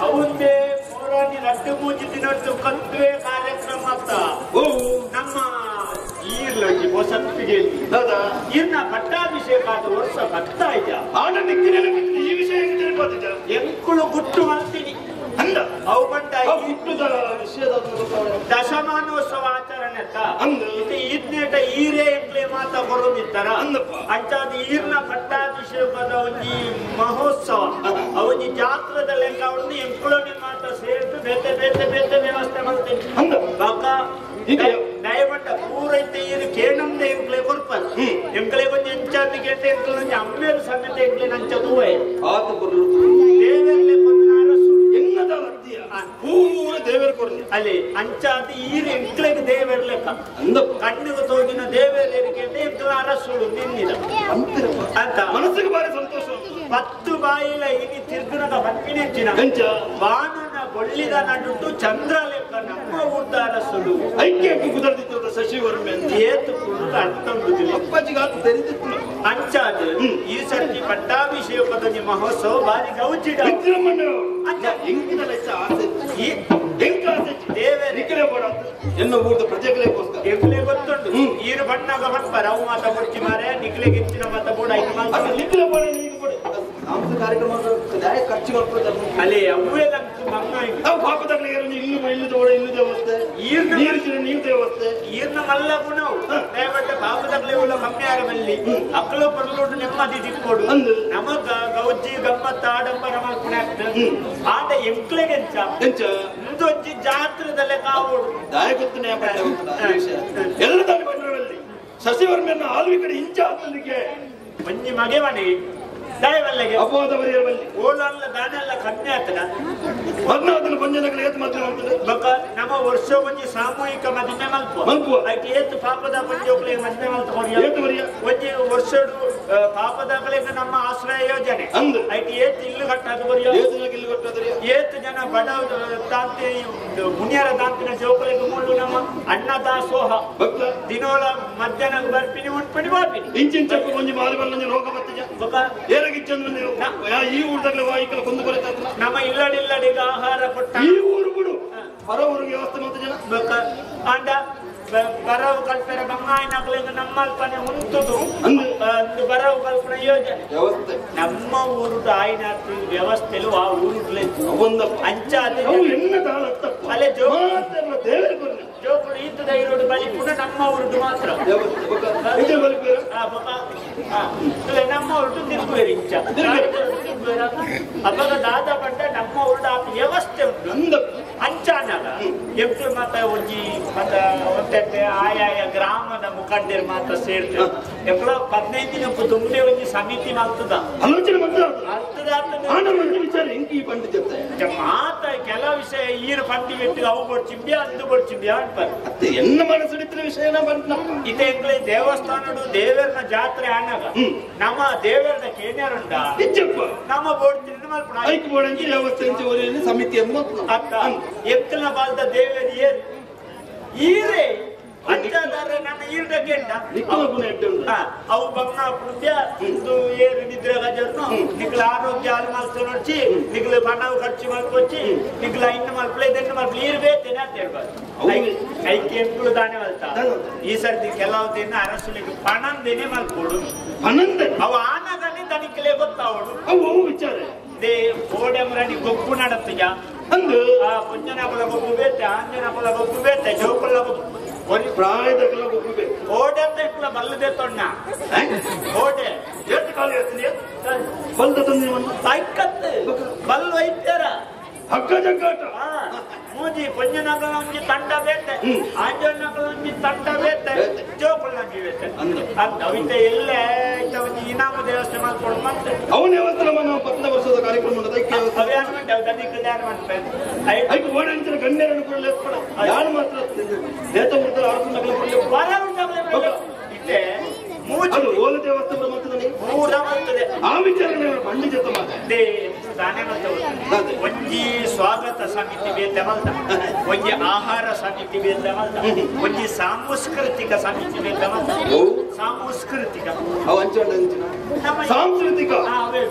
ಅವನ್ನೇ ಪೌರಾಣಿ ರಟ್ಟು ಮೂಜಿ ದಿನದ್ದು ಕತ್ವೆ ಕಾರ್ಯಕ್ರಮ ಅಂತ ನಮ್ಮ ಈರ್ಲಂಗಿ ಹೊಸತ್ತಿಗೆ ಇನ್ನ ಪಟ್ಟಾಭಿಷೇಕ ಆದ ವರ್ಷ ಬರ್ತಾ ಇದ್ದ ಈ ವಿಷಯ ಎಂಕುಳು ಗುಟ್ಟು ಮಾಡ್ತೀನಿ ಅಂದ ಅವು ಬಂದ ದಶಮಾನೋತ್ಸವ ಆಚರಣೆ ಇದ್ನೇಟ ಈರೇ ಎಂಕ್ಲೆ ಮಾತಾ ಬರೋದಿತ್ತಾರ ಅಂಚಾದ ಈರ್ನ ಪಟ್ಟಾಭಿಷೇಕದ ಒಂಜಿ ಮಹೋತ್ಸವ ಅವನಿ ಜಾತ್ರದ ಲೆಕ್ಕ ಅವನು ಎಂಕುಳನಿ ಮಾತ ಸೇರಿದು ಬೇತೆ ಬೇತೆ ಬೇತೆ ವ್ಯವಸ್ಥೆ ಮಾಡ್ತೀನಿ ಬಾಕ ದಯಮಟ್ಟ ಪೂರೈತೆ ಈರು ಕೇಳಂದೆ ಎಂಕ್ಲೆ ಕೊರ್ಪಲ್ ಎಂಕ್ಲೆ ಕೊಂಚ ಎಂಚಾದಿಗೆ ಎಂಕ್ಲೆ ಒಂಜಿ ಅಮ್ಮೇರು ಸಮೇತ ಎಂಕ್ಲೆ ನಂಚದುವೆ ದೇವರಲೆ ದೇವರು ಕೊಡ್ಲಿ ಅಲ್ಲಿ ಅಂಚಾದಿ ಈರು ಎಂಕ್ಲೆಗೆ ದೇವರ ಲೆಕ್ಕ ಕಣ್ಣಿಗೆ ತೋಗಿನ ದೇವರಿಗೆ ಎಂಕ್ಲ ಅರಸುಡು ನಿನ್ನಿದ ಅಂತ ಮನಸ್ಸಿಗೆ ಬಾರಿ ಸಂತೋಷ 10 ಬಾಯಿಲ ಇಲ್ಲಿ ತಿರ್ಗುನಗ ಬನ್ನಿನೆಂಚಿನ ಬಾಣನ ಗೊಳ್ಳಿದ ನಡುಟ್ಟು ಚಂದ್ರ ಲೆಕ್ಕ ನಮ್ಮ ಊಟ ಅರಸುಡು ಐಕ್ಯಕ್ಕೆ ಕುದರ್ದಿತ್ತು ಶಶಿವರ್ಮೆ ಏತು ಕುರುಡು ಅರ್ಥ ಉಂಟುದಿಲ್ಲ ಅಪ್ಪಾಜಿಗಾತು ತೆರೆದಿತ್ತು ಅಂಚಾದ ಈ ಸರ್ತಿ ಪಟ್ಟಾಭಿಷೇಕದ ಮಹೋತ್ಸವ ಬಾರಿ ಗೌಜಿಡ ಅಂಚ ಎಂಕಿನ ಲೆಕ್ಕ ಆಸೆ ಎನ್ನ ಊಟದ ಪ್ರಜೆಗಳಿಗೋಸ್ಕರ ಎಂಕ್ಲೆ ಗೊತ್ತುಂಟು ಈರು ಬಣ್ಣಗ ಬಣ್ಣ ಅವು ಮಾತ ಕೊಡ್ತಿ ಮಾರೆ ನಿಕ್ಲೆಗೆ ಹೆಚ್ಚಿನ ಮಾತ ಕೂಡ ನಿಕ್ಲೆ ಬೋಡ ನೀರು ಕೊಡಿ ಸಾಂಸ್ಕೃತಿಕ ಕಾರ್ಯಕ್ರಮ ಖರ್ಚು ಮಾಡ್ಕೊಳ್ತಾರೆ ಅಲ್ಲಿ ಅವೆಲ್ಲ ನಾವು ಪಾಪದಾಗಲೇ ಇನ್ನು ತೋಡ ಇನ್ನು ದೇವಸ್ಥೆ ನೀರು ದೇವಸ್ಥೆ ಈರ್ನ ಮಲ್ಲ ಗುಣವು ದಯವಿಟ್ಟು ಪಾಪದಾಗಲೇ ಉಳ್ಳ ಕಮ್ಮಿ ಆಗಬಲ್ಲಿ ಅಕ್ಕಳು ಪರಲೋಟು ನೆಮ್ಮದಿ ತಿಕ್ಕೊಡು ನಮಗ ಗೌಜಿ ಗಮ್ಮತ್ತ ಆಡಂಬರ ಮಾಡ್ಕೊಂಡು ಆಗ್ತದೆ ಆಟ ಎಂಕ್ಲೆಗೆ ಮುಂದೊಂಜಿ ಜಾತ್ರದಲ್ಲೇ ಕಾವೋಡು ದಾಯಗೊತ್ತನೆ ಎಲ್ಲ ಬಂದರಲ್ಲಿ ಶಶಿವರ್ಮನ ಆಲ್ವಿ ಕಡೆ ಇಂಚ ಹಾಕಲಿಕ್ಕೆ ಮಂಜಿ ಮಗೆ ಮನೆ ದಯವಲ್ಲಿಗೆ ಅಪೋದವರಿಯರಲ್ಲಿ ಓಲಲ್ಲ ದಾನೆಲ್ಲ ಕಮ್ಮಿ ಆಗ್ತದ ಮದ್ನಾದನ ಪಂಜನಗಳು ಏತ್ ಮದ್ವೆ ಮಾಡ್ತದೆ ಬಕ ನಮ್ಮ ವರ್ಷ ಒಂಜಿ ಸಾಮೂಹಿಕ ಮದುವೆ ಮಲ್ಪುವ ಐತಿ ಏತ್ ಪಾಪದ ಪಂಜೋಕ್ಲೆ ಮದುವೆ ಮಲ್ತವರಿಯ ಏತವರಿಯ ಒಂಜಿ ವರ್ಷಡು ಪಾಪದಾಗಲಿಗೆ ನಮ್ಮ ಆಶ್ರಯ ಯೋಜನೆ ಐತಿ ಏತ್ ಇಲ್ಲು ಕಟ್ಟಾದವರಿಯ ಏತ್ ಇಲ್ಲು ಕಟ್ಟಾದರಿಯ ಏತ್ ಜನ ಬಡ ತಾಂತಿ ಮುನಿಯರ ತಾಂತಿನ ಜೋಕಲೆಗೆ ಮುಳ್ಳು ನಮ್ಮ ಅನ್ನದಾಸೋಹ ದಿನೋಲ ಮಧ್ಯಾಹ್ನ ಬರ್ಪಿನಿ ಉಟ್ಪಡಿ ಬಾಪಿನಿ ಇಂಚಿಂಚಕ್ಕೆ ಒಂಜಿ ಮಾರಿಬಲ್ಲ ರೋಗ ಬರ್ತದೆ ಬಕ ಈ ಊರದಾಗಲೇ ವಾಯಿಕಲ ಕೊಂದು ಬರುತ್ತ ನಮ್ಮ ಇಲ್ಲಡಿಲ್ಲಡಿಗ ಆಹಾರ ಕೊಟ್ಟ ಈ ಊರು ಬಿಡು ಹೊರ ಊರಿಗೆ ವ್ಯವಸ್ಥೆ ಮಾಡ್ತ ಜನ ಅಂಡ ಬರವು ಕಲ್ಪನೆ ಬಂಗಾಯಿನಾಗಲಿಂದ ನಮ್ಮಲ್ಪನೆ ಉಂಟುದು ಬರವು ಕಲ್ಪನೆ ಯೋಜನೆ ವ್ಯವಸ್ಥೆ ನಮ್ಮ ಊರುದ ಆಯ್ನ ವ್ಯವಸ್ಥೆಲು ಆ ಊರುಗಳೇ ಅಂಚಾದ ಅಲ್ಲೇ ಜೋಕುಡು ಈತದ ಇರೋದು ಬಳಿ ಕೂಡ ನಮ್ಮ ಊರುದು ಮಾತ್ರ ನಮ್ಮ ಊರುದು ತಿರುಗುವೇರಿ ಇಂಚ ಅವಾಗ ದಾದ ಪಟ್ಟ ನಮ್ಮ ಊರುದ ವ್ಯವಸ್ಥೆ ಉಂಟು ಅಂಚಾನಾಗ ಎಪ್ಪು ಮಾತ ಒಂಜಿ ಮತ್ತೆ ಆಯಾಯ ಗ್ರಾಮದ ಮುಖಂಡರು ಮಾತ್ರ ಸೇರ್ತೇವೆ ಎಪ್ಪಳು 15 ದಿನಕ್ಕೂ ತುಂಬೆ ಒಂಜಿ ಸಮಿತಿ ಮಾಡ್ತದ ಆಲೋಚನೆ ಮಾತ ಕೆಲ ವಿಷಯ ಈರು ಪಂಡಿ ಬಿಟ್ಟು ಅವು ಕೊಡ್ಚಿಂಬ್ಯಾ ಅಂದು ಕೊಡ್ಚಿಂಬ್ಯಾ ಅಂತ ಎನ್ನ ಮನಸ್ಸಿಡಿತ್ರ ವಿಷಯನ ಬಂತ ಇದೆ ಎಂಕ್ಲೆ ದೇವಸ್ಥಾನಡು ದೇವರನ ಜಾತ್ರೆ ಆನಾಗ ನಮ್ಮ ದೇವರನ ಕೇನ್ಯಾರುಂಡ ನಮ್ಮ ಬೋರ್ಡ್ ತಿರುಮಲ ಐಕ್ ಬೋರ್ಡ್ ವ್ಯವಸ್ಥೆ ಸಮಿತಿ ಅತ್ತ ಎಂಕಲ್ನ ಬಾಲ್ದ ದೇವರು ಏರು ಈರೇ ಅಂಚಾದಾರೆ ನನ್ನ ಈರ್ದ ಗೆಂಡ ಅವು ಬಂಗ ಪುಣ್ಯ ಇದು ಏರು ನಿದ್ರೆ ಗಜರ್ನು ನಿಕ್ಲ ಆರೋಗ್ಯ ಹಾಲು ಮಲ್ತು ನೋಡ್ಸಿ ನಿಕ್ಲ ಬಣ್ಣವು ಖರ್ಚು ಮಾಡ್ಕೊಚ್ಚಿ ನಿಕ್ಲ ಇನ್ನು ಮಲ್ಪಲೆ ಇದನ್ನು ಮಲ್ಪಲೆ ಈರು ಬೇತೇನೆ ಅಂತ ಹೇಳ್ಬಾರ್ದು ಐಕೆ ಎಂಕುಳು ದಾನೆ ಮಲ್ತ ಈ ಸರ್ತಿ ಕೆಲವು ದಿನ ಅರಸುಲಿಗೆ ಪಣಂದೇನೆ ಮಲ್ಕೊಡು ಅವು ಆನಗನೆ ದನಿಕಲೆ ಗೊತ್ತಾವಡು ಅವು ವಿಚಾರ ದೇ ಓಡೆಮರಡಿ ಗೊಬ್ಬು ನಡತ್ತೀಯ ಅಂದು ಆ ಪುಂಜನಪಲ ಗೊಬ್ಬು ಬೇತೆ ಆಂಜನಪಲ ಗೊಬ್ಬು ಬೇತೆ ಜೋಪಲ್ಲ ಗೊಬ್ಬು ಒಂದು ಪ್ರಾಯದಲ್ಲ ಗೊಬ್ಬು ಬೇತೆ ಓಡೆ ಅಂತ ಇಟ್ಲ ಬಲ್ಲದೆ ತೊಣ್ಣ ಓಡೆ ಎಷ್ಟು ಕಾಲ ಇರ್ತೀನಿ ಬಲ್ದ ತಂದೆ ಸೈಕತ್ತೆ ಬಲ್ ವೈದ್ಯರ ಹಗ್ಗ ಜಗ್ಗಾಟ ಮೂಜಿ ಪುಂಜನಪಲ ಒಂಜಿ ತಂಡ ಬೇತೆ ಆಂಜನಪಲ ಒಂಜಿ ತಂಡ ಬೇತೆ ಜೋಪಲ್ಲ ಬೇತೆ ಅಂತ ಅವಿತ ಎಲ್ಲೇ ಒಂಜಿ ಇನಾಮ ದೇವಸ್ಥೆ ಮಾಡ್ಕೊಂಡು ಮತ್ತೆ ಅವನ ವ್ಯವಸ್ಥೆ ನಮ್ಮ 10 ವರ್ಷದ ಕಾರ್ಯಕ್ರಮ ಗಣ್ಯರನ್ನು ಕೊಡಲಿ ಯಾರು ಮಾತ್ರ ನೇತ ಮುಡ್ತಾರೆ ಓಲ ದೇವಸ್ಥಾನ ಆ ವಿಚಾರ ಬಂಡಿ ಜೊತೆ ತಾನೇ ಮತ್ತೆ ಒಂಜಿ ಸ್ವಾಗತ ಸಮಿತಿ ಬೇದ ಮಲ್ತ ಒಂಜಿ ಆಹಾರ ಸಮಿತಿ ಬೇದ ಮಲ್ತ ಒಂಜಿ ಸಾಂಸ್ಕೃತಿಕ ಸಮಿತಿ ಬೇದ ಮಲ್ತ ಸಾಂಸ್ಕೃತಿಕ ಸಾಂಸ್ಕೃತಿಕ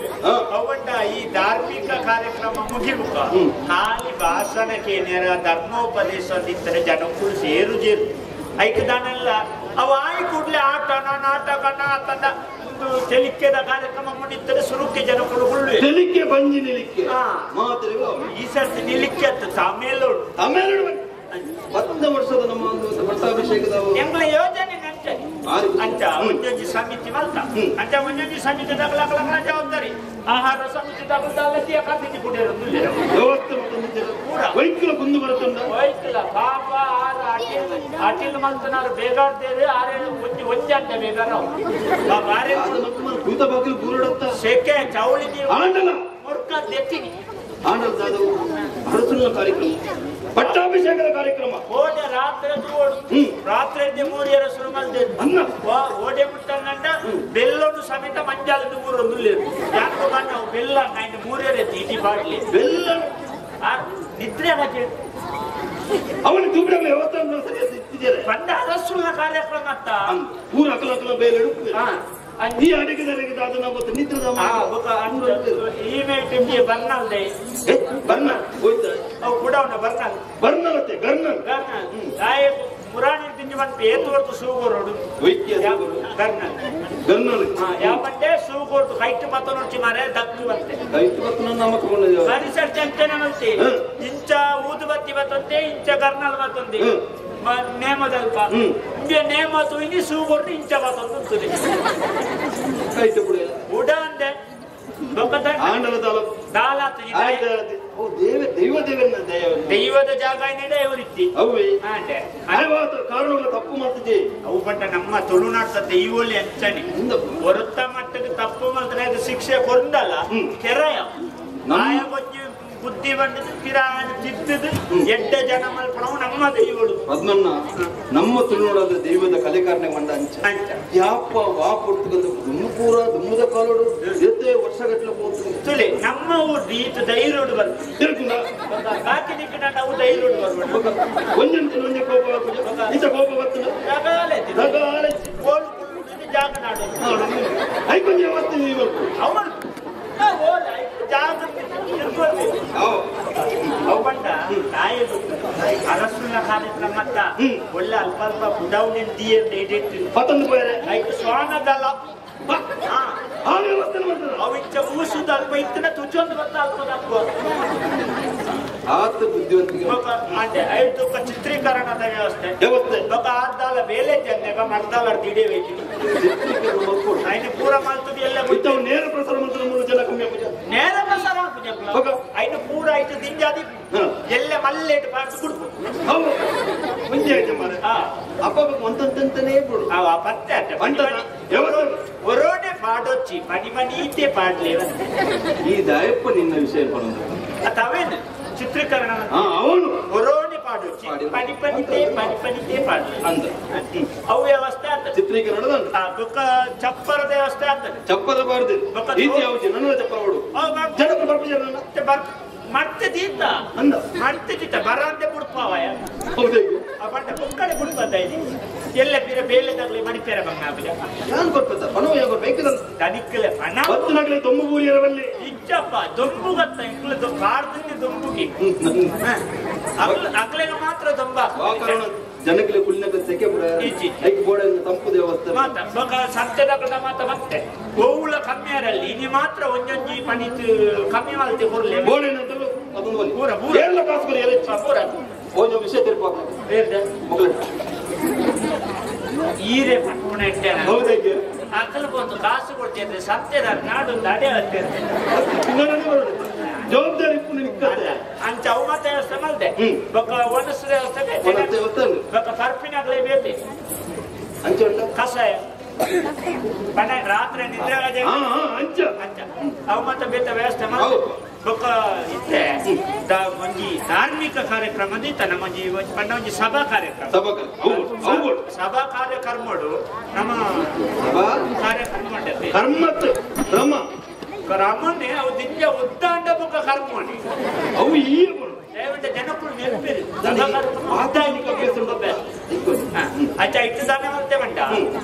ಅವಂಡ ಈ ಧಾರ್ಮಿಕ ಕಾರ್ಯಕ್ರಮ ಮುಗಿಯುವ ಖಾಲಿ ಭಾಷಣಕ್ಕೆ ನೇರ ಧರ್ಮೋಪದೇಶದಿದ್ದರೆ ಜನಗಳು ಸೇರು ಐಕದಾನೆಲ್ಲ ಅವ ಆಯ್ ಕೂಡ್ಲೆ ಆಟನ ನಾಟಕ ನಾಟನ ಒಂದು ತೆಲಿಕೆದ ಕಾರ್ಯಕ್ರಮ ಮುಗಿದರೆ ಸುರುಕ್ಕೆ ಜನಗಳು ಹುಳ್ಳು ತೆಲಿಕೆ ಬಂಜಿ ನಿಲಿಕ್ಕೆ ಈ ಸರ್ತಿ ನಿಲಿಕ್ಕೆ ಅಂತ ತಮಿಳು ಹತ್ತನೇ ವರ್ಷದ ನಮ್ಮ ಒಂದು ಪಟ್ಟಾಭಿಷೇಕದ ಎಂಗ್ಲ ಯೋಜನೆ ಅಂಚ ಒಂದೊಂದು ಸಮಿತಿ ಮಲ್ತ ಅಂಚ ಒಂದೊಂದು ಸಮಿತಿ ತಗಲಕಲ ಜವಾಬ್ದಾರಿ ಆಹಾರ ಸಮಿತಿ ತಗಲ್ದಲ್ಲೇ ಕಾಫಿ ಕುಡಿಯೋದು ವ್ಯವಸ್ಥೆ ವೈಕಲ್ ಕುಂದು ಬರುತ್ತಂಡ ವೈಕಲ ಪಾಪ ಅಟಿಲ್ ಮಲ್ತನಾರು ಬೇಗಾಡ್ತೇವೆ ಆರೆ ಒಂಜಿ ಅಂತ ಬೇಗಾರ ಕೂತ ಬಾಗಿಲು ಕೂರಡತ್ತ ಸೆಕೆ ಚೌಳಿ ಆಂಡಲ ಮುರ್ಕ ತೆತ್ತಿನಿ ಆಂಡಲ ಅರಸುನ ಕಾರ್ಯಕ್ರಮ ಪಟ್ಟಾಭಿಷೇಕದ ಕಾರ್ಯಕ್ರಮ ಓಡೆ ರಾತ್ರಿ ಮೂರಿಯರ ಶುರು ಮಾಡಿದೆ ಓಡೆ ಮುಟ್ಟಂಗಂಡ ಬೆಲ್ಲನು ಸಮೇತ ಮಂಜಾಲದ ಮೂರೊಂದು ಯಾಕೋ ನಾವು ಬೆಲ್ಲ ನೈನ್ ಮೂರಿಯರ ಇಟಿ ಬಾಡ್ಲಿ ಬೆಲ್ಲ ನಿದ್ರೆ ಅವನ ದುಬ್ಬಿನ ವ್ಯವಸ್ಥೆ ಬಂದ ಅರಸುನ ಕಾರ್ಯಕ್ರಮ ಅಂತ ಪೂರ ಅಕಲ ಬೇರೆ ಈ ಅಡಿಗೆದರಿಗೆ ಅದನ್ನ ನಿದ್ರದ ಇಮೇಲ್ ಟಿಂಬಿ ಬರ್ನಲ್ದೆ ಬರ್ನ ಹೋಯ್ತ ಅವು ಕೂಡ ಅವನ ಬರ್ನಲ್ ಬರ್ನಲತ್ತೆ ಗರ್ನಲ್ ಪುರಾಣಿ ತಿಂಡಿ ಬಂತು ಏತುವರ್ತು ಸೂಗೋರೋಡು ಗರ್ನಲ್ ಗರ್ನಲ್ ಯಾವಂటే ಸೂಗೋರ್ತು ಹೈಟ್ ಮತ್ತ ನೋಡ್ತಿ ಮಾರೆ ದಕ್ಕು ಬಂತೆ ಹೈಟ್ ಮತ್ತ ನಮ್ಮಕ ಪರಿಸರ ಚಂಚನೆ ನೋಡ್ತಿ ಇಂಚ ಊದುಬತ್ತಿ ಬತ್ತಂತೆ ಇಂಚ ಗರ್ನಲ್ ಬತ್ತಂತೆ ನೇಮದಲ್ಪ ಇಂಡಿಯ ನೇಮತು ಇಲ್ಲಿ ಸೂಗೋರ್ತು ಇಂಚ ಬತ್ತಂತೆ ಹೈಟ್ ಕೂಡ ಉಡ ಅಂದೆ ಆಂಡಲ ದಾಲಾತ ದೈವದ ಜಾಗ ಏನಿದೆ ಇವರಿತ್ತಿ ಅವೇ ಕಾರಣಗಳ ತಪ್ಪು ಮಾಡ್ತಿದ್ದೆ ಅವು ಬಟ್ಟ ನಮ್ಮ ತುಳುನಾಟದ ದೈವಲ್ಲಿ ಅಂಚನೆ ಹೊರತ ಮಟ್ಟಕ್ಕೆ ತಪ್ಪು ಮಾಡಿದ್ರೆ ಅದು ಶಿಕ್ಷೆ ಕೊಂದಲ್ಲ ಕೆರೆಯ ನಾಯ ಬಗ್ಗೆ ಬುದ್ಧಿ ಬಂದದ್ದು ಕಿರಾಣ ಚಿತ್ತದು ಎಡ್ಡ ಜನ ಮಲ್ಪಣವು ನಮ್ಮ ದೈವಗಳು ಅದನ್ನ ನಮ್ಮ ತುಳುನಾಡದ ದೈವದ ಕಲೆಕಾರನೆ ಮಂಡ ಅಂಚ ಯಾಪ ವಾ ಕೊಡ್ತಕ್ಕಂಥ ದುಮ್ಮು ಪೂರ ದುಮ್ಮದ ಕಾಲೋಡು ಎತ್ತೆ ವರ್ಷಗಟ್ಟಲೆ ಹೋಗ್ತದೆ ತುಳಿ ನಮ್ಮ ಊರು ಈತ ದೈರೋಡು ಬರ್ತದೆ ಬಾಕಿ ದಿಕ್ಕಿನ ನಾವು ದೈರೋಡು ಬರ್ಬೋದು ಒಂದೇ ಕೋಪ ಈತ ಕೋಪ ಬರ್ತದೆ ಜಾಗ ನಾಡು ಐಕೊಂದು ವ್ಯವಸ್ಥೆ ಅವನು ಅರಸುನ ಕಾರ್ಯಕ್ರಮ ಮತ್ತ ಒಳ್ಳೆ ಅಲ್ಪ ಅಲ್ಪ ಬುಡಾವಣೆ ಪತ್ತೊಂದು ಸ್ವಾನದಲ್ಲ ಆ ವ್ಯವಸ್ಥೆ ಅವಿಚ್ಚ ಮೂಸುದ ಅಲ್ಪ ಇತ್ತನ ತುಚ್ಚೊಂದು ಬತ್ತ ಅಲ್ಪದಪ್ಪ ಆತ ಬುದ್ಧಿವಂತಿಕೆ ಅಂದ್ರೆ ಐದು ಚಿತ್ರೀಕರಣದ ವ್ಯವಸ್ಥೆ ಆರ್ದಾಲ ಬೇಲೆ ಜನ್ನೆಗ ಮರ್ದಾಲ ದಿಡೇ ವೇಚಿನಿ ಐದು ಪೂರ ಮಾಡ್ತದೆ ಎಲ್ಲ ನೇರ ಪ್ರಸಾರ ಮಂತ್ರ 3 ಜನ ಕಮ್ಮಿ ನೇರ ಪ್ರಸಾರ ಐದು ಪೂರ ಐದು ದಿಂಜಾದಿ ಎಲ್ಲ ಮಲ್ಲೇಟ್ ಪಾಡ್ದು ಕುಡ್ಕು ಮುಂಚೆ ಆಯ್ತು ಮಾರ ಅಪ್ಪ ಒಂದಂತಾನೆ ಬಿಡು ಪತ್ತೆ ಹೊರೋಡೆ ಪಾಡೊಚ್ಚಿ ಮಣಿಮಣೀತೆ ಪಾಡ್ಲೇ ಈ ದಾಯಪ್ಪ ನಿನ್ನ ವಿಷಯ ಅವೇನು ಚಿತ್ರೀಕರಣ ಅವನು ಹೊರೋಣಿ ಪಾಡೊಚ್ಚಿ ಪಣಿಪನಿತೆ ಪಾಡ್ಲಿ ಅಂದ ಅವು ವ್ಯವಸ್ಥೆ ಆಗ್ತದೆ ಚಿತ್ರೀಕರಣದ ಚಪ್ಪರದ ವ್ಯವಸ್ಥೆ ಆಗ್ತದೆ ಚಪ್ಪರ ಬಾರ್ದು ನನ್ನ ಚಪ್ಪರ ಹೊಡು ಜನಕ್ಕೆ ಬರ್ಪ ಮಾಡ್ತಿದ್ದ ಅಂದ ಮಾಡ್ತಿದ್ದ ಬರಂತೆ ಬಿಡ್ಪಾವಯ ಬಟ್ಟ ಕುಕ್ಕಡೆ ಬಿಡ್ಬಂದ ಎಲ್ಲ ಬೇಲೆ ತಗಲಿ ಮಣಿಪೇರ ಬಂಗ ಯಾರು ಬರ್ಪದ ಪಣವ ಯಾವ ಬೇಕದ ತನಿಕ್ಕಲೆ ಪಣ ಬತ್ತನಾಗಲೇ ದೊಂಬು ಊರಿಯರವಲ್ಲಿ ಇಚ್ಚಪ್ಪ ದೊಂಬು ಗತ್ತ ಇಂಗ್ಲ ಕಾಡ್ದಂಗೆ ದೊಂಬುಗಿ ಅಗ್ಲೆಗ ಮಾತ್ರ ದೊಂಬ ಜನಕ್ಕೆ ಕುಲ್ಲಿನ ಸೆಕೆ ಐಕ್ ಬೋಡ ತಂಪು ದೇವಸ್ಥಾನ ಮಾತ ಸತ್ಯದ ಮಾತ ಮತ್ತೆ ಗೋವುಳ ಕಮ್ಮಿಯರಲ್ಲಿ ಇನಿ ಮಾತ್ರ ಒಂಜೊಂಜಿ ಪಣಿತು ಕಮ್ಮಿ ಮಾಲ್ತಿ ಕೊರ್ಲೆ ಬೋಡೇನಂತಲೂ ಅದೊಂದು ಪೂರ ಎಲ್ಲ ಕಾಸ್ಕರಿ ಎಲ್ಲ ಪೂರ ಒಂದು ವಿಷಯ ತಿರ್ಪಾಕ ಈರೆ ಪಟ್ಪುಣ ಇಟ್ಟೇನೆ ಹೌದಾಗೆ ಅಕ್ಕಲು ಬಂದು ಕಾಸು ಕೊಡ್ತೇನೆ ಸತ್ಯದ ನಾಡೊಂದು ಅಡೆ ಹೇಳ್ತೇನೆ ಜವಾಬ್ದಾರಿ ಅಂಚ ಅವಮತ ವ್ಯವಸ್ಥೆ ಮಲ್ದೆ ಬೊಕ್ಕ ಒಣಸು ವ್ಯವಸ್ಥೆ ಬೊಕ್ಕ ಪರ್ಪಿನಾಗ್ಲೇ ಬೇತೆ ಅಂಚ ಕಷಾಯ ಪಣ ರಾತ್ರಿ ನಿದ್ರೆ ಅಂಚ ಅಂಚ ಅವಮತ ಬೇತ ವ್ಯವಸ್ಥೆ ಮಲ್ದೆ ಬೊಕ್ಕ ಇತ್ತೆ ಒಂಜಿ ಧಾರ್ಮಿಕ ಕಾರ್ಯಕ್ರಮದ ಇತ್ತ ನಮ್ಮಂಜಿ ಪಂಡ ಒಂಜಿ ಸಭಾ ಕಾರ್ಯಕ್ರಮ ಸಭಾ ಕಾರ್ಯಕ್ರಮಡು ನಮ್ಮ ಕಾರ್ಯಕ್ರಮ ಕರ್ಮತ್ ಬ್ರಹ್ಮ ರಮಣೆ ಅವು ದಿನ ಉದ್ದಾಂಡ ಬುಕ್ಕ ಕರ್ಮಣಿ ಅವು ಈ ದಯವಿಟ್ಟು ಜನಕ್ಕೂ ನೆನಪಿರಿ ಅಚ್ಚ ಇಟ್ಟು ದಾನ ಮತ್ತೆ ಬಂಡ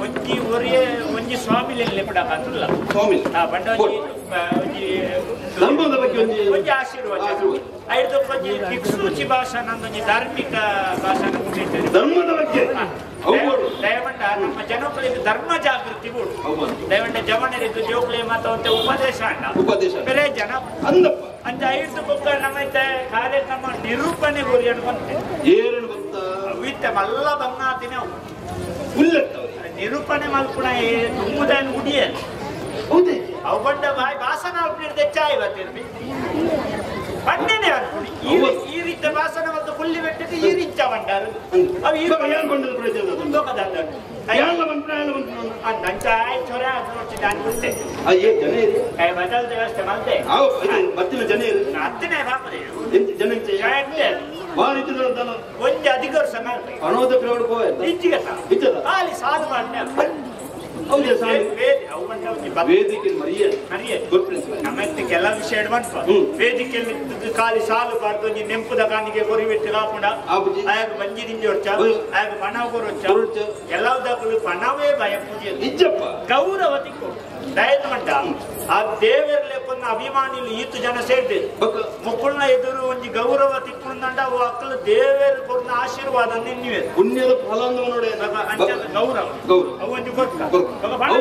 ಒಂಜಿ ಒರಿಯ ಒಂಜಿ ಸ್ವಾಮಿಲೆಲ್ಲ ಬಿಡಕಲ್ಲ ಸ್ವಾಮಿ ಬಂಡ ಧರ್ಮದ ಬಗ್ಗೆ ಒಂಜಿ ಆಶೀರ್ವಾದ ಐದು ಒಂಜಿ ದಿಕ್ಸೂಚಿ ಭಾಷಣ ಒಂಜಿ ಧಾರ್ಮಿಕ ಭಾಷಣ ಧರ್ಮದ ಬಗ್ಗೆ ದಯವಂಡ ನಮ್ಮ ಜನಗಳಿಗೆ ಧರ್ಮ ಜಾಗೃತಿ ಬೋಡು ದಯವಂಡ ಜವನರಿದ್ದು ಜೋಕ್ಲೆ ಮತ್ತೆ ಉಪದೇಶ ಉಪದೇಶ ಬೇರೆ ಜನ ಅಂದಪ್ಪ ಅಂತ ಐದು ಬುಕ್ಕ ನಮ್ಮೈತೆ ಕಾರ್ಯಕ್ರಮ ನಿರೂಪಣೆ ಗುರಿ ಅನ್ಕೊಂತೆ ಏರನ್ನು ಬಂತ ವಿತ್ತ ಮಲ್ಲ ಬಂಗಾತಿನ ಉಲ್ಲತ್ತವ್ರಿ ನಿರೂಪಣೆ ಮಲ್ಪುಣ ತುಂಬುದನ್ನು ಗುಡಿಯ ಹೌದೇ ಅವು ಬಂಡ ಬಾಯಿ ಭಾಷಣ ಅಲ್ಪಿಡಿದ ಚಾಯ್ ಬರ್ತಿರ್ಬಿ ಪಂಡನೆ ಅನ್ಕೊಡಿ ಈ ರೀತಿ ಭಾಷಣ ಮತ್ತು ಕುಲ್ಲಿ ಬೆಟ್ಟಕ್ಕೆ ಈ ರೀತಿ ಬಂಡಾರು ಅವು ಈ ಕೊಂಡದ ಪ್ರಜೆದ ಲೋಕದಾದ ಯಾಲ್ಲ ಬಂತ್ರ ಅಂಚ ಆಯ್ ಚೊರ ನೋಡ್ತಿದ್ದ ಅನ್ಕೊಂಡೆ ಅಯ್ಯೇ ಜನ ಇರಿ ಬದಲ್ ವ್ಯವಸ್ಥೆ ಮಾಡ್ದೆ ಬರ್ತಿನ ಜನ ಇರಿ ಹತ್ತನೇ ಬಾಪದೆ ಜನ ಒಂಜಿ ಅಧಿಕಾರ ಸಮಾನ ಅನೋದ ಪ್ರೌಢ ಹೋಯ್ ಇಚ್ಚಿಗೆ ಇಚ್ಚದ ಅಲ್ಲಿ ಸಾಲು ಮಾಡ್ನೆ ಹೌದೇ ಸಾಲಿ ವೇದಿಕೆ ನಮ್ಮತ್ತೆ ಕೆಲ ವಿಷಯ ವೇದಿಕೆಯಲ್ಲಿ ಖಾಲಿ ಸಾಲು ಬಾರ್ದು ನೆಂಪುದ ಕಾನಿಗೆ ಕೊರಿಬಿಟ್ಟು ಕಾಪುಂಡ ಆಗ ಬಂಜಿ ದಿಂಜಿ ಹೊಚ್ಚ ಆಗ ಪಣ ಕೊರೊಚ್ಚ ಎಲ್ಲದಕ್ಕೂ ಪಣವೇ ಭಯ ಪೂಜೆ ನಿಜಪ್ಪ ಗೌರವ ತಿಕ್ಕು ದಯಮಾಡ ಆ ದೇವರಲೆಪ್ಪನ್ನ ಅಭಿಮಾನಿಗಳು ಈತು ಜನ ಸೇರ್ದೆ ಮುಕ್ಕುಳ್ನ ಎದುರು ಒಂಜಿ ಗೌರವ ತಿಕ್ಕುಂದಂಡ ಅವು ಅಕ್ಕಲು ದೇವರ ಕೊಡ್ನ ಆಶೀರ್ವಾದ ನಿನ್ನಿವೆ ಪುಣ್ಯದ ಫಲ ನೋಡಿ ಅಂಚದ ಗೌರವ ಅವು ಒಂಜಿ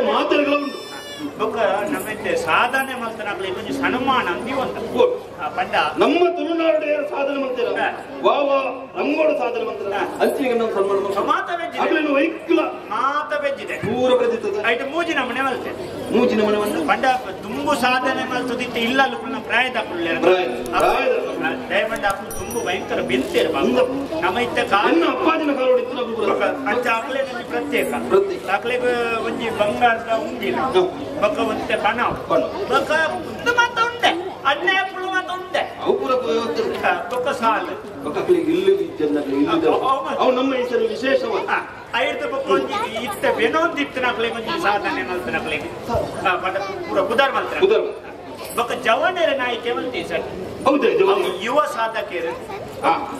ಮಾತುಗಳು ಉಂಟು ನಮ್ಮಂತೆ ಸಾಧನೆ ಮಾಡ್ತಾನಾಗ್ಲಿ ಕೊಂಚ ಸನ್ಮಾನ ಅಂದಿವಂತ ಪಂಡ ನಮ್ಮ ತುಳುನಾಡು ಸಾಧನೆ ಮಾಡ್ತೀರ ವಾವ ರಂಗೋಡು ಸಾಧನೆ ಮಾಡ್ತಾರ ಅಂಚಿಗೆ ನಾವು ಸನ್ಮಾನ ಮಾತ ಬೆಜ್ಜಿದೆ ವೈಕ್ಲ ಮಾತ ಬೆಜ್ಜಿದೆ ಪೂರ ಪ್ರತಿತದ ಐಟು ಮೂಜಿನ ಮನೆ ಮಲ್ತೆ ಮೂಜಿನ ಮನೆ ಒಂದು ಪಂಡ ತುಂಬು ಸಾಧನೆ ಮಾಡ್ತದಿತ್ತು ಇಲ್ಲ ಅಲ್ಲುಕುಳ್ನ ಪ್ರಾಯದ ಕುಳ್ಳೆ ದಯಮಂಡ ಅಪ್ಪು ತುಂಬು ಭಯಂಕರ ಬೆಂತೇರು ನಮ್ಮ ಇತ್ತ ಕಾಲ ಅಪ್ಪಾಜಿನ ಕಾಲ ಅಂಚ ಅಕ್ಲೆ ನಮಗೆ ಪ್ರತ್ಯೇಕ ಅಕ್ಲೆಗೆ ಒಂಜಿ ಬಂಗಾರದ ಉಂಡಿಲ್ಲ ಬಕ್ಕ ಒಂತೆ ಪಣ ಬಕ್ಕ ಉಂಟು ಮಾತ ಉಂಡೆ ಅಣ್ಣೆ ಪುಳು ಮಾತ ಉಂಡೆ ಬಕ್ಕ ಸಾಲು ಅವು ನಮ್ಮ ಹೆಸರು ವಿಶೇಷವಾದ ಐದು ಬಕ್ಕ ಒಂಜಿ ಇತ್ತ ಬೆನೊಂದಿತ್ತು ನಕ್ಲೆಗೆ ಒಂಜಿ ಸಾಧನೆ ಮಲ್ತ ನಕ್ಲೆಗೆ ಪೂರ ಬುಧರ್ ಮಲ್ತ ಬಕ್ಕ ಜವನೇರ ನಾಯಿಕೆ ಮಲ್ತಿ ಸರ್ ಹೌದೇ ಯುವ ಸಾಧಕರು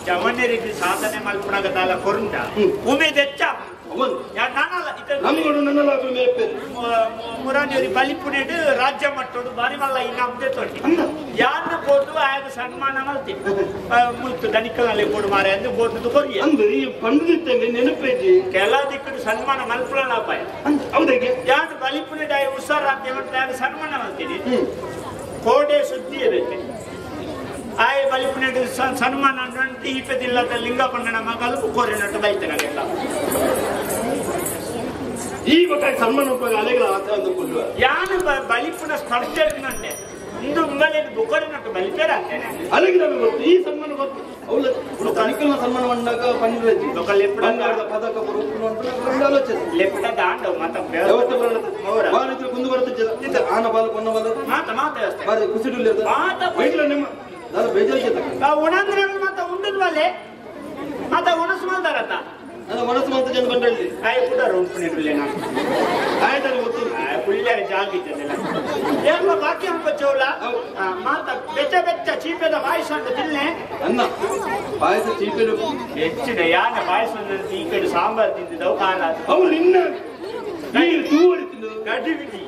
ಜವನೇರಿಗೆ ಸಾಧನೆ ಮಲ್ಪುಣಗದಾಲ ಕೊರುಂಡ ಉಮೇದ್ ಹೆಚ್ಚ ಮುರಾನಿಯವ್ರಿ ಬಲಿಪುನೇಡು ರಾಜ್ಯ ಮಟ್ಟೋಡು ಬಾರಿ ಮಲ್ಲ ಇನ್ನೊಂದೇ ತೊಟ್ಟಿ ಯಾನ್ನ ಬೋಟು ಆಗ ಸನ್ಮಾನ ಮಾಡ್ತೀವಿ ಮುಲ್ತು ದನಿಕಲ್ಲಿ ಕೊಡು ಮಾರೆ ಅಂದ್ರೆ ಬೋಟು ಕೊರಿಯ ಅಂದ್ರೆ ಪಂಡಿತಂಗೆ ನೆನಪೇಜಿ ಕೆಲ ದಿಕ್ಕಡು ಸನ್ಮಾನ ಮಲ್ಪುಳ ಅಪಾಯ ಹೌದಾಗೆ ಯಾನ್ ಬಲಿಪುನೇಡ ಉಸಾರಾಧ್ಯ ಮಾಡ್ತಾ ಆಗ ಸನ್ಮಾನ ಮಾಡ್ತೀನಿ ಕೋಡೆ ಸುದ್ದಿ ಇರುತ್ತೆ ಆಯ್ ಬಲಿಪುನೇಡು ಸನ್ಮಾನ ಈಪದಿಲ್ಲದ ಲಿಂಗಪಣ್ಣನ ಮಗಲು ಕೋರಿನಟ್ಟು ಬೈತನಾಗೆಲ್ಲ ಈ ಬಗ್ಗೆ ಸನ್ಮಾನ ಅಲೆಗಳ ಯಾನು ಬಲಿಪುನ ಸ್ಪರ್ಶ ಇಂದು ಮುಂಗಲೇ ಬುಕ್ಕಡಿನಟ್ಟು ಬಲಿಪೇರ ಅಲೆಗೆ ನಮಗೆ ಗೊತ್ತು ಈ ಸನ್ಮಾನ ಗೊತ್ತು ಅವಳು ತನಿಖಲ ಸನ್ಮಾನ ಬಂದಾಗ ಪಂಡಿರಜಿ ಪದಕ ಲೆಪ್ಟ ದಾಂಡ ಮತ್ತೆ ವ್ಯವಸ್ಥೆ ಕುಂದು ಬರುತ್ತೆ ಆನ ಬಾಲ ಕೊನ್ನ ಬಾಲ ಮಾತ ಮಾತ ಕುಸಿಡು ನಿಮ್ಮ ನಾನು ಬೇಜಾರಿಗೆ ಒಣಂದ್ರೆ ಮತ್ತೆ ಉಂಡಿಲ್ವಲ್ಲೇ ಮತ್ತೆ ಒಣಸು ಮಾಡ್ತಾರತ್ತ ನನ್ನ ಮನಸ್ಸು ಮಾತ್ರ ಜನ ಬಂದಲ್ಲಿ ಆಯ್ ಕೂಡ ರೋಡ್ಕೊಂಡಿರಲಿಲ್ಲ ನಾನು ಆಯ್ತಾರೆ ಗೊತ್ತು ಕುಳ್ಳ್ಯಾರ ಜಾಗ ಇದ್ದಲ್ಲ ಏನ್ಮ ಬಾಕಿ ಹಂಪ ಚೌಲ ಮಾತ ಬೆಚ್ಚ ಬೆಚ್ಚ ಚೀಪೆದ ಪಾಯಸ ಅಂತ ತಿನ್ನೆ ಅನ್ನ ಪಾಯಸ ಚೀಪೆದು ಹೆಚ್ಚಿನ ಯಾನ ಪಾಯಸ ಈ ಕಡೆ ಸಾಂಬಾರ್ ತಿಂದಿದ್ದವು ಖಾರ ಅವ್ರು ನಿನ್ನ ನೀರು ತೂವಡಿತಿದ್ದು ಗಡ್ಡಿ ಬಿಡಿ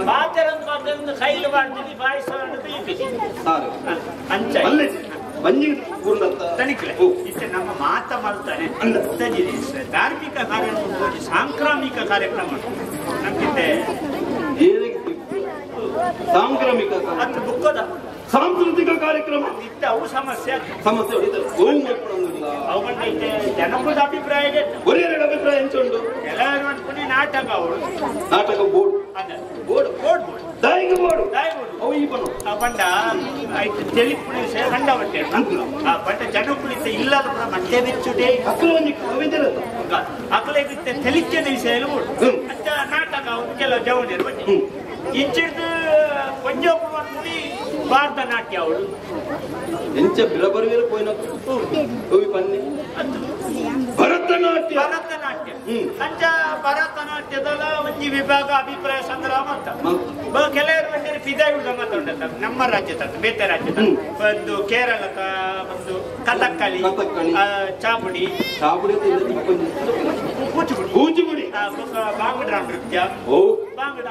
ಬಾತರಂತ ಕೈಲು ಮಾಡ್ತೀನಿ ಪಾಯಸ ಅಂಚ ಬಂಜಿ ಕೂರ್ದಂತ ತನಿಖೆ ಇತ್ತೆ ನಮ್ಮ ಮಾತ ಮಾಡ್ತಾನೆ ಧಾರ್ಮಿಕ ಕಾರ್ಯಕ್ರಮ ಸಾಂಕ್ರಾಮಿಕ ಕಾರ್ಯಕ್ರಮ ನಮ್ಗಿಂತೆ ಸಾಂಕ್ರಾಮಿಕ ಅದು ಬುಕ್ಕದ ಸಾಂಸ್ಕೃತಿಕ ಕಾರ್ಯಕ್ರಮ ಇತ್ತ ಅವು ಸಮಸ್ಯೆ ಅವುಗಳ ಐತೆ ಜನಪದ ಅಭಿಪ್ರಾಯ ಒರೆಯರ ಅಭಿಪ್ರಾಯ ಎಂಚುಂಡು ಎಲ್ಲರೂ ಅಂದ್ಕೊಂಡು ನಾಟಕ ಅವಳು ನಾಟಕ ಬೋರ್ಡ್ ಅದೇ ಬೋರ್ಡ್ ಬೋರ್ಡ್ ಬೋರ್ಡ್ ದಾಯಿಗೆ ಬೋರ್ಡ್ ಅವು ಈ ಬಣ್ಣ ಆ ಬಂಡ ಆಯ್ತು ತೆಲಿಪುಳಿ ಸೇ ಗಂಡ ಬಟ್ಟೆ ಆ ಬಂಡ ಜನಪುಳಿತ ಇಲ್ಲದ ಮಂಡ್ಯ ಬೆಚ್ಚುಟೇ ಅಕ್ಕಲ ಒಂದು ಕವಿತೆ ಅಕ್ಕಲಿಗೆ ತೆಲಿಚ್ಚನೆ ಸೇಲು ಅಂತ ನಾಟಕ ಅವನು ಕೆಲವು ಜವನಿರು ಬಟ್ಟೆ ಇಂಚಿಡ್ದು ಪಂಜಾಬ್ ನೋಡಿ ಭಾರತನಾಟ್ಯ ಅವಳು ಎಂಚ ಬಿರಬರುವೇರು ಪೋಯಿನ ಕವಿ ಪನ್ನಿ ಭರತನ ಭರತನಾಟ್ಯ ಅಂಚ ಭರತನಾಟ್ಯದಲ್ಲ ಒಂಜಿ ವಿಭಾಗ ಅಭಿಪ್ರಾಯ ಸಂಗ್ರಾಮ ಅಂತ ಕೆಲವರು ಬಂದಿರಿ ಫಿದಾಯುಡ ಮಾತಾಡ ನಮ್ಮ ರಾಜ್ಯದ ಬೇತೆ ರಾಜ್ಯದ ಒಂದು ಕೇರಳದ ಒಂದು ಕಥಕ್ಕಳಿ ಚಾಪುಡಿ ಕೂಚಿಪುಡಿ ಬಾಂಗಡ ನೃತ್ಯ ಬಾಂಗಡ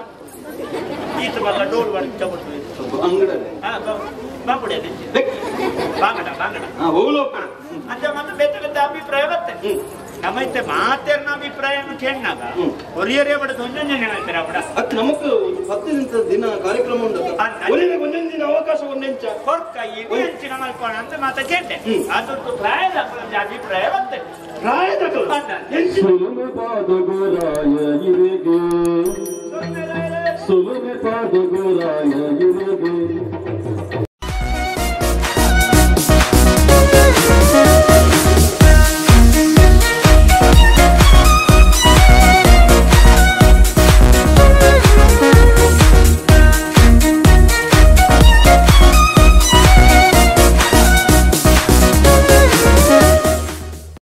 ಈತ ಬಲ್ಲ ಡೋಲ್ ಬಂದು ಬಾಂಗುಡಿ ಬಾಂಗಡ ಬಾಂಗಡ ಅಂತ ಮತ್ತೆ ಬೇತೆ ಬೇತೆ ಅಭಿಪ್ರಾಯ ಬರ್ತದೆ ನಮ್ಮೈತೆ ಮಾತೇರ್ನ ಅಭಿಪ್ರಾಯವನ್ನು ಕೇಳಿನಾಗ ಹೊರಿಯರೇ ಬಡದು ಒಂದೊಂದು ಜನ ಹೇಳ್ತಾರೆ ಅವಡ ಅದು ನಮಕ್ 10 ದಿನ ಕಾರ್ಯಕ್ರಮ ಉಂಟು ಒಂದೊಂದು ದಿನ ಅವಕಾಶ ಒಂದೆಂಚ ಹೊರ್ಕ ಇದು ಹೆಂಚಿನ ಮಲ್ಕೋಣ ಅಂತ ಮಾತಾ ಕೇಳ್ತೆ ಅದ್ರದ್ದು ಪ್ರಾಯದ ಅಭಿಪ್ರಾಯ ಬರ್ತದೆ ಪ್ರಾಯದ ಸುಲುಮೆ ಪಾದಗೋರಾಯ ಇರೆಗೆ ಸುಲುಮೆ ಪಾದಗೋರಾಯ ಇರೆಗೆ